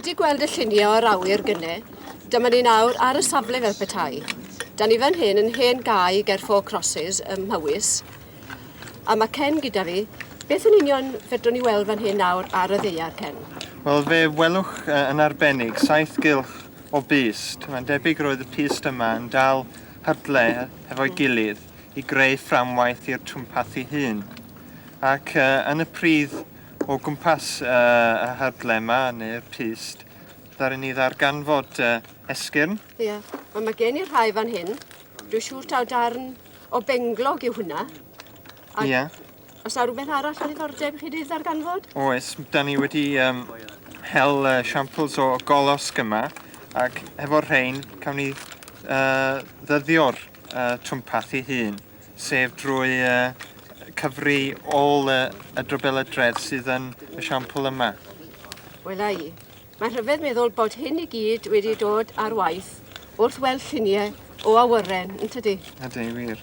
wedi gweld y lluniau o'r awyr gynnau, dyma ni nawr ar y safle fel petai. Da ni fan hyn yn hen gae ger 4 crosses ym Powys. A mae Ken gyda fi. Beth yn union fedrwn ni weld fan hyn nawr ar y ddeiar, Ken? Wel, fe welwch yn arbennig 7 gylch o bist. Mae'n debyg roedd y pist yma yn dal hydle efo'i gilydd i greu fframwaith i'r twmpathu hun. Ac yn y pridd o gwmpas y hydle yma, neu'r pist, ddaru ni ddarganfod esgyrn. Ie, ond mae gen i'r rhai fan hyn. Dwi'n siŵr taw darn o benglog yw hwnna. Ie. Os yna rhywbeth arall o ddiddordeb chi wedi ddarganfod? Oes, da ni wedi hel siampls o golosg yma, ac efo'r rhain, cawn ni ddyddio'r twmpathu hun, sef drwy cyfri ôl y drobeladredd sydd yn y siampl yma. Wel ai, mae'n rhyfedd meddwl bod hyn i gyd wedi dod ar waith wrth weld lluniau o awyren, yn tydi? Ydy, wir.